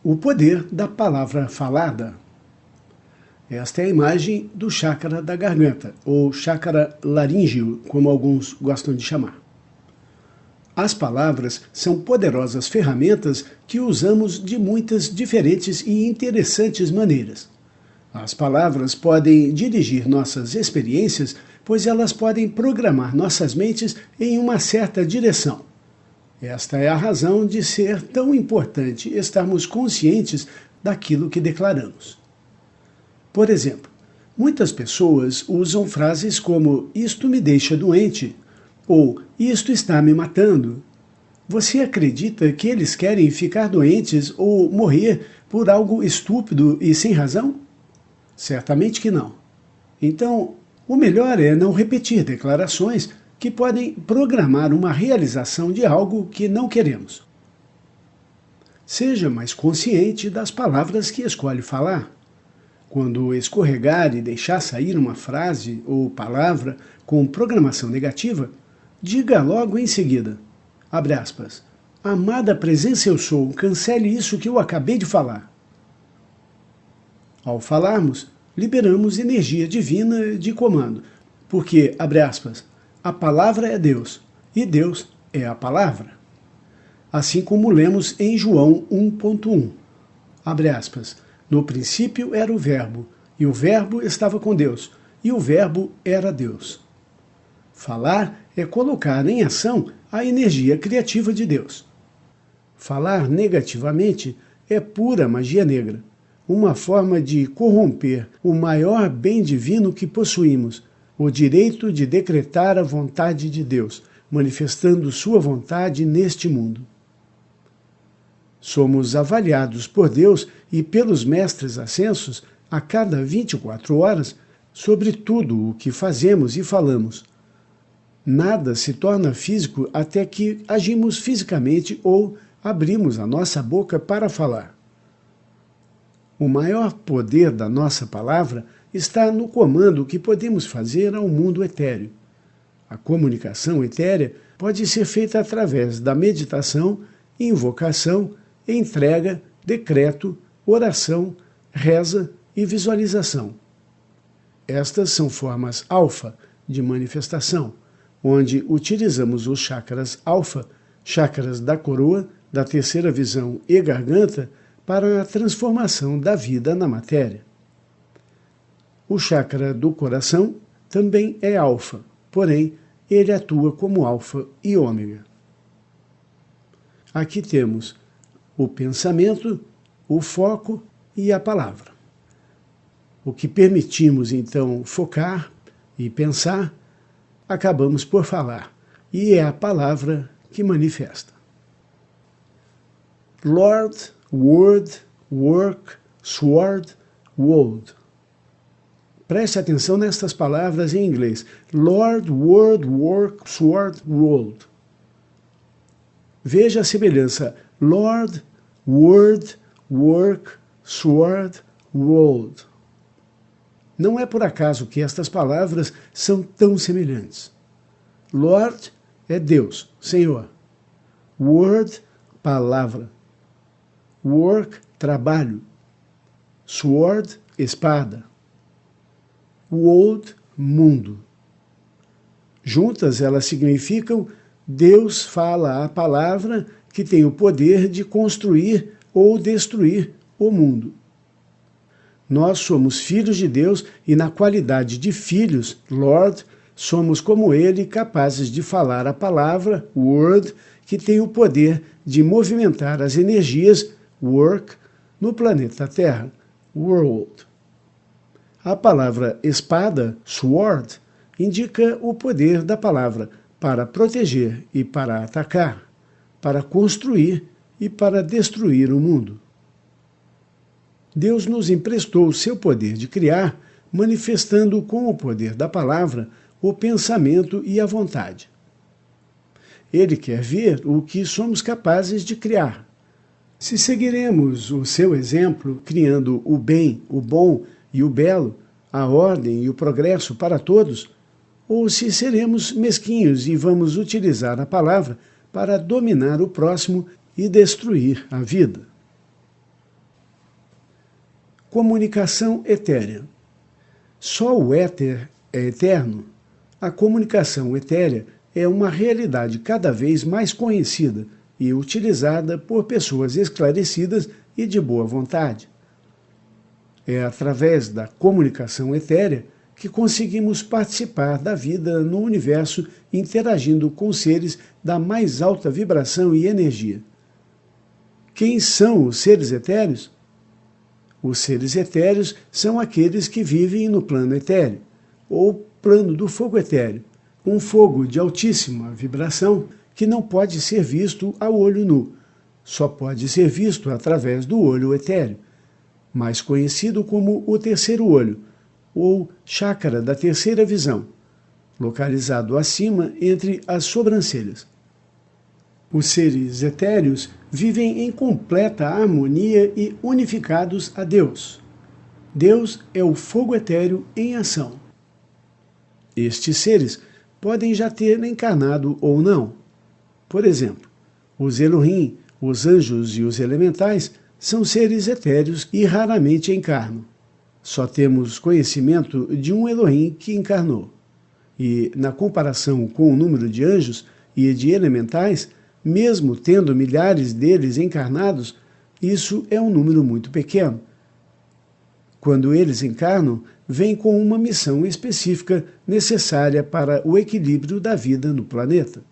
O poder da palavra falada. Esta é a imagem do chácara da garganta, ou chácara laríngeo, como alguns gostam de chamar. As palavras são poderosas ferramentas que usamos de muitas diferentes e interessantes maneiras. As palavras podem dirigir nossas experiências, pois elas podem programar nossas mentes em uma certa direção. Esta é a razão de ser tão importante estarmos conscientes daquilo que declaramos. Por exemplo, muitas pessoas usam frases como "isto me deixa doente" ou "isto está me matando". Você acredita que eles querem ficar doentes ou morrer por algo estúpido e sem razão? Certamente que não. Então, o melhor é não repetir declarações que podem programar uma realização de algo que não queremos. Seja mais consciente das palavras que escolhe falar. Quando escorregar e deixar sair uma frase ou palavra com programação negativa, diga logo em seguida, abre aspas, "Amada presença eu sou, cancele isso que eu acabei de falar". Ao falarmos, liberamos energia divina de comando, porque, abre aspas, a palavra é Deus, e Deus é a palavra. Assim como lemos em João 1.1, abre aspas, no princípio era o Verbo, e o Verbo estava com Deus, e o Verbo era Deus. Falar é colocar em ação a energia criativa de Deus. Falar negativamente é pura magia negra, uma forma de corromper o maior bem divino que possuímos, o direito de decretar a vontade de Deus, manifestando sua vontade neste mundo. Somos avaliados por Deus e pelos mestres ascensos a cada 24 horas sobre tudo o que fazemos e falamos. Nada se torna físico até que agimos fisicamente ou abrimos a nossa boca para falar. O maior poder da nossa palavra está no comando que podemos fazer ao mundo etéreo. A comunicação etérea pode ser feita através da meditação, invocação, entrega, decreto, oração, reza e visualização. Estas são formas alfa de manifestação, onde utilizamos os chakras alfa, chakras da coroa, da terceira visão e garganta, para a transformação da vida na matéria. O chakra do coração também é alfa, porém, ele atua como alfa e ômega. Aqui temos o pensamento, o foco e a palavra. O que permitimos, então, focar e pensar, acabamos por falar, e é a palavra que manifesta. Lord, Word, Work, Sword, World. Preste atenção nestas palavras em inglês. Lord, Word, Work, Sword, World. Veja a semelhança. Lord, Word, Work, Sword, World. Não é por acaso que estas palavras são tão semelhantes. Lord é Deus, Senhor. Word, palavra. Work, trabalho. Sword, espada. World, mundo. Juntas elas significam Deus fala a palavra que tem o poder de construir ou destruir o mundo. Nós somos filhos de Deus e, na qualidade de filhos, Lord, somos como Ele, capazes de falar a palavra, Word, que tem o poder de movimentar as energias, Work, no planeta Terra, World. A palavra espada, Sword, indica o poder da palavra para proteger e para atacar, para construir e para destruir o mundo. Deus nos emprestou o seu poder de criar, manifestando com o poder da palavra o pensamento e a vontade. Ele quer ver o que somos capazes de criar. Se seguiremos o seu exemplo, criando o bem, o bom e o belo, a ordem e o progresso para todos, ou se seremos mesquinhos e vamos utilizar a palavra para dominar o próximo e destruir a vida. Comunicação etérea. Só o éter é eterno? A comunicação etérea é uma realidade cada vez mais conhecida e utilizada por pessoas esclarecidas e de boa vontade. É através da comunicação etérea que conseguimos participar da vida no universo interagindo com seres da mais alta vibração e energia. Quem são os seres etéreos? Os seres etéreos são aqueles que vivem no plano etéreo, ou plano do fogo etéreo, um fogo de altíssima vibração que não pode ser visto a olho nu, só pode ser visto através do olho etéreo, mais conhecido como o terceiro olho, ou chácara da terceira visão, localizado acima entre as sobrancelhas. Os seres etéreos vivem em completa harmonia e unificados a Deus. Deus é o fogo etéreo em ação. Estes seres podem já ter encarnado ou não. Por exemplo, os Elohim, os anjos e os elementais são seres etéreos e raramente encarnam. Só temos conhecimento de um Elohim que encarnou. E, na comparação com o número de anjos e de elementais, mesmo tendo milhares deles encarnados, isso é um número muito pequeno. Quando eles encarnam, vêm com uma missão específica necessária para o equilíbrio da vida no planeta.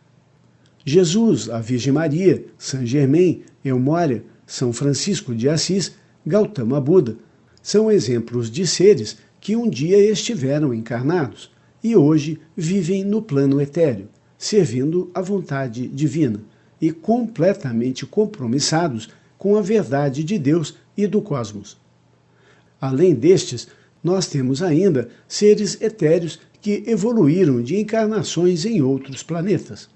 Jesus, a Virgem Maria, Saint Germain, Elmória, São Francisco de Assis, Gautama Buda, são exemplos de seres que um dia estiveram encarnados e hoje vivem no plano etéreo, servindo à vontade divina e completamente compromissados com a verdade de Deus e do cosmos. Além destes, nós temos ainda seres etéreos que evoluíram de encarnações em outros planetas.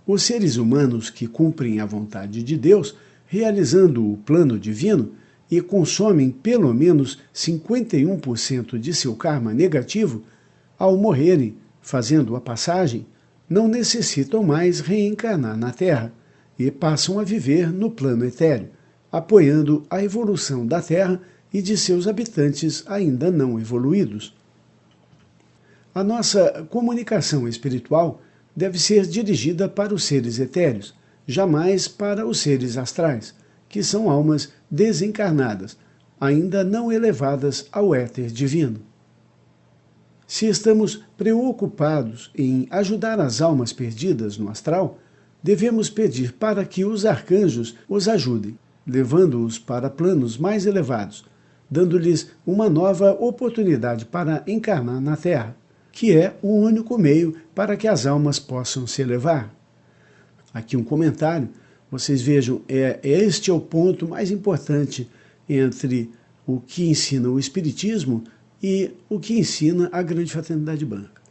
Os seres humanos que cumprem a vontade de Deus, realizando o plano divino, e consomem pelo menos 51% de seu karma negativo, ao morrerem, fazendo a passagem, não necessitam mais reencarnar na Terra e passam a viver no plano etéreo, apoiando a evolução da Terra e de seus habitantes ainda não evoluídos. A nossa comunicação espiritual deve ser dirigida para os seres etéreos, jamais para os seres astrais, que são almas desencarnadas, ainda não elevadas ao éter divino. Se estamos preocupados em ajudar as almas perdidas no astral, devemos pedir para que os arcanjos os ajudem, levando-os para planos mais elevados, dando-lhes uma nova oportunidade para encarnar na Terra, que é o único meio para que as almas possam se elevar. Aqui um comentário. Vocês vejam, este é o ponto mais importante entre o que ensina o Espiritismo e o que ensina a Grande Fraternidade Branca.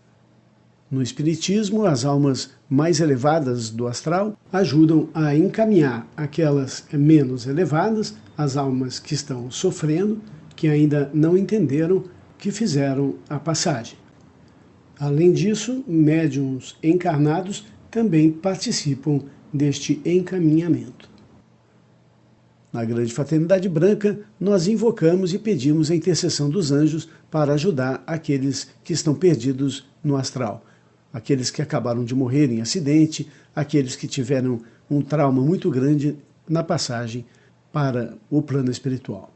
No Espiritismo, as almas mais elevadas do astral ajudam a encaminhar aquelas menos elevadas, as almas que estão sofrendo, que ainda não entenderam, que fizeram a passagem. Além disso, médiuns encarnados também participam deste encaminhamento. Na Grande Fraternidade Branca, nós invocamos e pedimos a intercessão dos anjos para ajudar aqueles que estão perdidos no astral, aqueles que acabaram de morrer em acidente, aqueles que tiveram um trauma muito grande na passagem para o plano espiritual.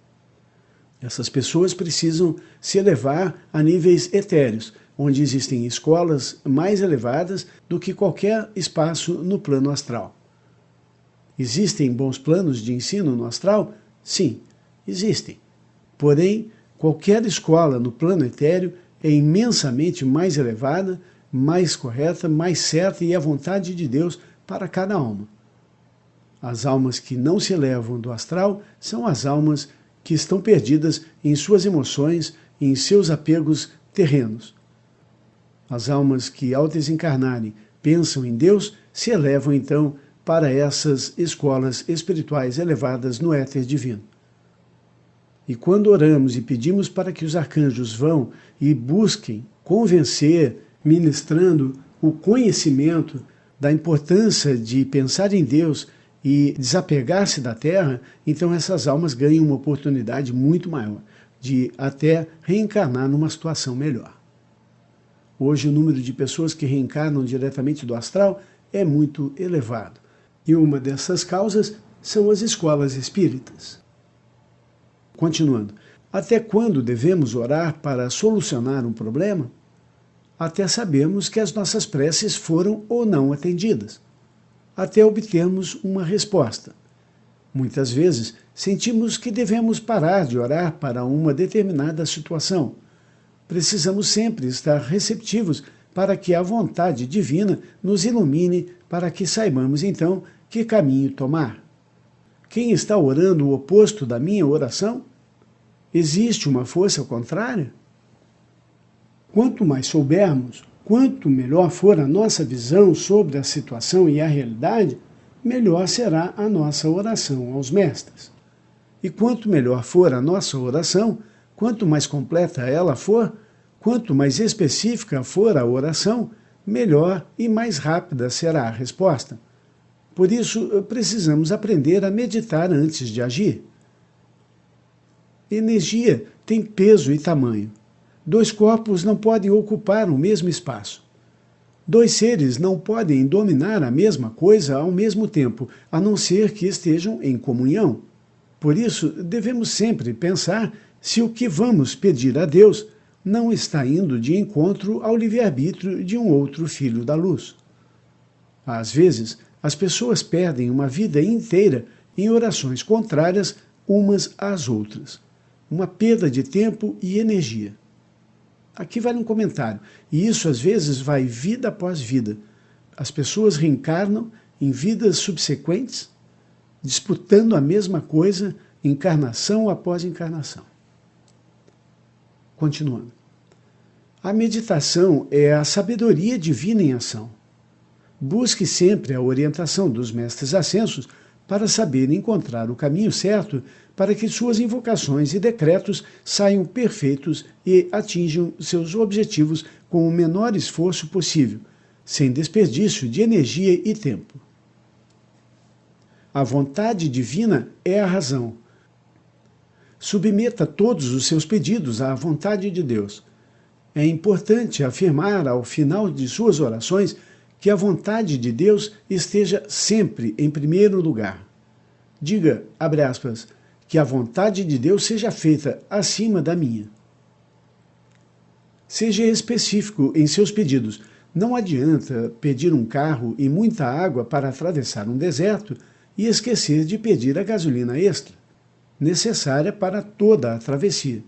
Essas pessoas precisam se elevar a níveis etéreos, onde existem escolas mais elevadas do que qualquer espaço no plano astral. Existem bons planos de ensino no astral? Sim, existem. Porém, qualquer escola no plano etéreo é imensamente mais elevada, mais correta, mais certa e à vontade de Deus para cada alma. As almas que não se elevam do astral são as almas que estão perdidas em suas emoções e em seus apegos terrenos. As almas que, ao desencarnarem, pensam em Deus, se elevam, então, para essas escolas espirituais elevadas no éter divino. E quando oramos e pedimos para que os arcanjos vão e busquem convencer, ministrando o conhecimento da importância de pensar em Deus e desapegar-se da Terra, então essas almas ganham uma oportunidade muito maior de até reencarnar numa situação melhor. Hoje o número de pessoas que reencarnam diretamente do astral é muito elevado. E uma dessas causas são as escolas espíritas. Continuando, até quando devemos orar para solucionar um problema? Até sabermos que as nossas preces foram ou não atendidas, até obtermos uma resposta. Muitas vezes sentimos que devemos parar de orar para uma determinada situação. Precisamos sempre estar receptivos para que a vontade divina nos ilumine, para que saibamos então que caminho tomar. Quem está orando o oposto da minha oração? Existe uma força contrária? Quanto mais soubermos, quanto melhor for a nossa visão sobre a situação e a realidade, melhor será a nossa oração aos mestres. E quanto melhor for a nossa oração, quanto mais completa ela for, quanto mais específica for a oração, melhor e mais rápida será a resposta. Por isso, precisamos aprender a meditar antes de agir. Energia tem peso e tamanho. 2 corpos não podem ocupar o mesmo espaço. 2 seres não podem dominar a mesma coisa ao mesmo tempo, a não ser que estejam em comunhão. Por isso, devemos sempre pensar se o que vamos pedir a Deus não está indo de encontro ao livre-arbítrio de um outro filho da luz. Às vezes, as pessoas perdem uma vida inteira em orações contrárias umas às outras. Uma perda de tempo e energia. Aqui vale um comentário, e isso às vezes vai vida após vida. As pessoas reencarnam em vidas subsequentes, disputando a mesma coisa, encarnação após encarnação. Continuando. A meditação é a sabedoria divina em ação. Busque sempre a orientação dos mestres ascensos para saber encontrar o caminho certo para que suas invocações e decretos saiam perfeitos e atinjam seus objetivos com o menor esforço possível, sem desperdício de energia e tempo. A vontade divina é a razão. Submeta todos os seus pedidos à vontade de Deus. É importante afirmar ao final de suas orações que a vontade de Deus esteja sempre em primeiro lugar. Diga, abre aspas, que a vontade de Deus seja feita acima da minha. Seja específico em seus pedidos. Não adianta pedir um carro e muita água para atravessar um deserto e esquecer de pedir a gasolina extra, necessária para toda a travessia.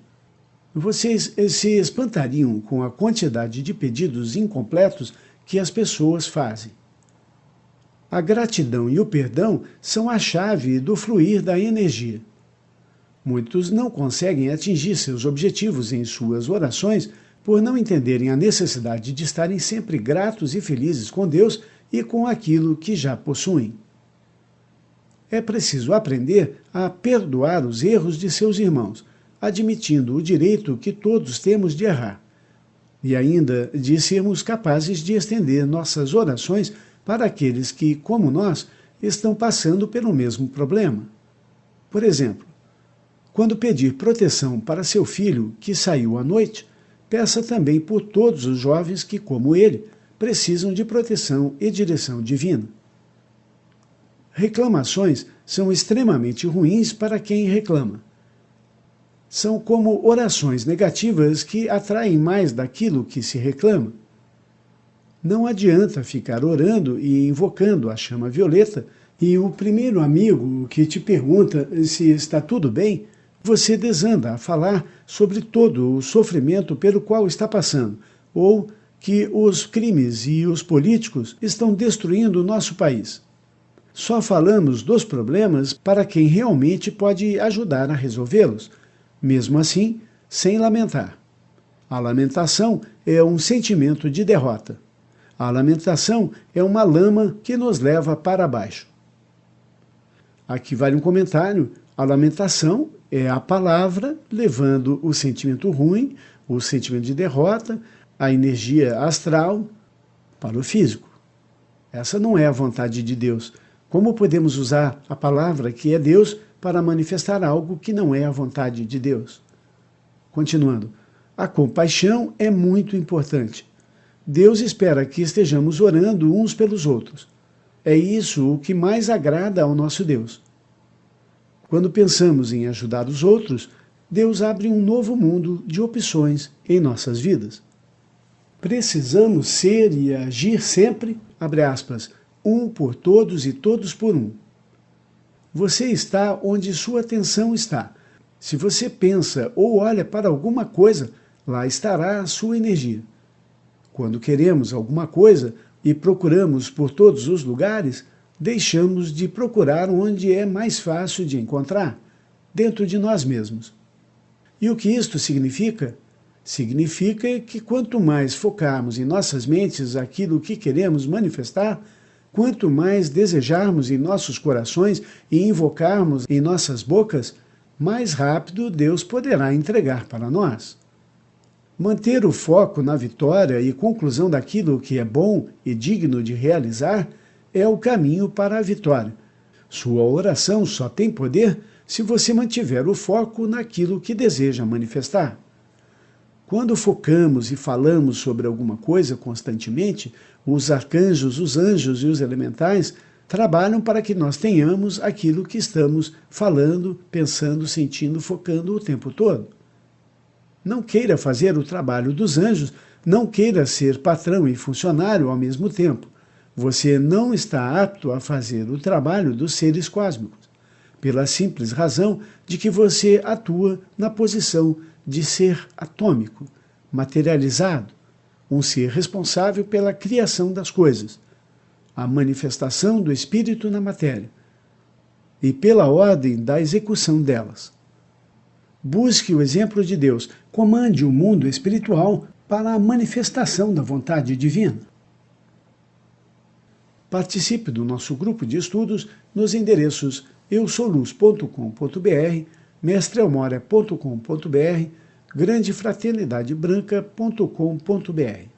Vocês se espantariam com a quantidade de pedidos incompletos que as pessoas fazem. A gratidão e o perdão são a chave do fluir da energia. Muitos não conseguem atingir seus objetivos em suas orações por não entenderem a necessidade de estarem sempre gratos e felizes com Deus e com aquilo que já possuem. É preciso aprender a perdoar os erros de seus irmãos, admitindo o direito que todos temos de errar, e ainda de sermos capazes de estender nossas orações para aqueles que, como nós, estão passando pelo mesmo problema. Por exemplo, quando pedir proteção para seu filho que saiu à noite, peça também por todos os jovens que, como ele, precisam de proteção e direção divina. Reclamações são extremamente ruins para quem reclama. São como orações negativas que atraem mais daquilo que se reclama. Não adianta ficar orando e invocando a chama violeta e o primeiro amigo que te pergunta se está tudo bem, você desanda a falar sobre todo o sofrimento pelo qual está passando, ou que os crimes e os políticos estão destruindo o nosso país. Só falamos dos problemas para quem realmente pode ajudar a resolvê-los, mesmo assim, sem lamentar. A lamentação é um sentimento de derrota. A lamentação é uma lama que nos leva para baixo. Aqui vale um comentário. A lamentação é a palavra levando o sentimento ruim, o sentimento de derrota, a energia astral para o físico. Essa não é a vontade de Deus. Como podemos usar a palavra que é Deus para manifestar algo que não é a vontade de Deus? Continuando, a compaixão é muito importante. Deus espera que estejamos orando uns pelos outros. É isso o que mais agrada ao nosso Deus. Quando pensamos em ajudar os outros, Deus abre um novo mundo de opções em nossas vidas. Precisamos ser e agir sempre, abre aspas, um por todos e todos por um. Você está onde sua atenção está. Se você pensa ou olha para alguma coisa, lá estará a sua energia. Quando queremos alguma coisa e procuramos por todos os lugares, deixamos de procurar onde é mais fácil de encontrar, dentro de nós mesmos. E o que isto significa? Significa que quanto mais focarmos em nossas mentes aquilo que queremos manifestar, quanto mais desejarmos em nossos corações e invocarmos em nossas bocas, mais rápido Deus poderá entregar para nós. Manter o foco na vitória e conclusão daquilo que é bom e digno de realizar é o caminho para a vitória. Sua oração só tem poder se você mantiver o foco naquilo que deseja manifestar. Quando focamos e falamos sobre alguma coisa constantemente, os arcanjos, os anjos e os elementais trabalham para que nós tenhamos aquilo que estamos falando, pensando, sentindo, focando o tempo todo. Não queira fazer o trabalho dos anjos, não queira ser patrão e funcionário ao mesmo tempo. Você não está apto a fazer o trabalho dos seres cósmicos, pela simples razão de que você atua na posição de ser atômico, materializado, um ser responsável pela criação das coisas, a manifestação do espírito na matéria, e pela ordem da execução delas. Busque o exemplo de Deus, comande o mundo espiritual para a manifestação da vontade divina. Participe do nosso grupo de estudos nos endereços eusoluz.com.br, mestreelmoria.com.br, grandefraternidadebranca.com.br.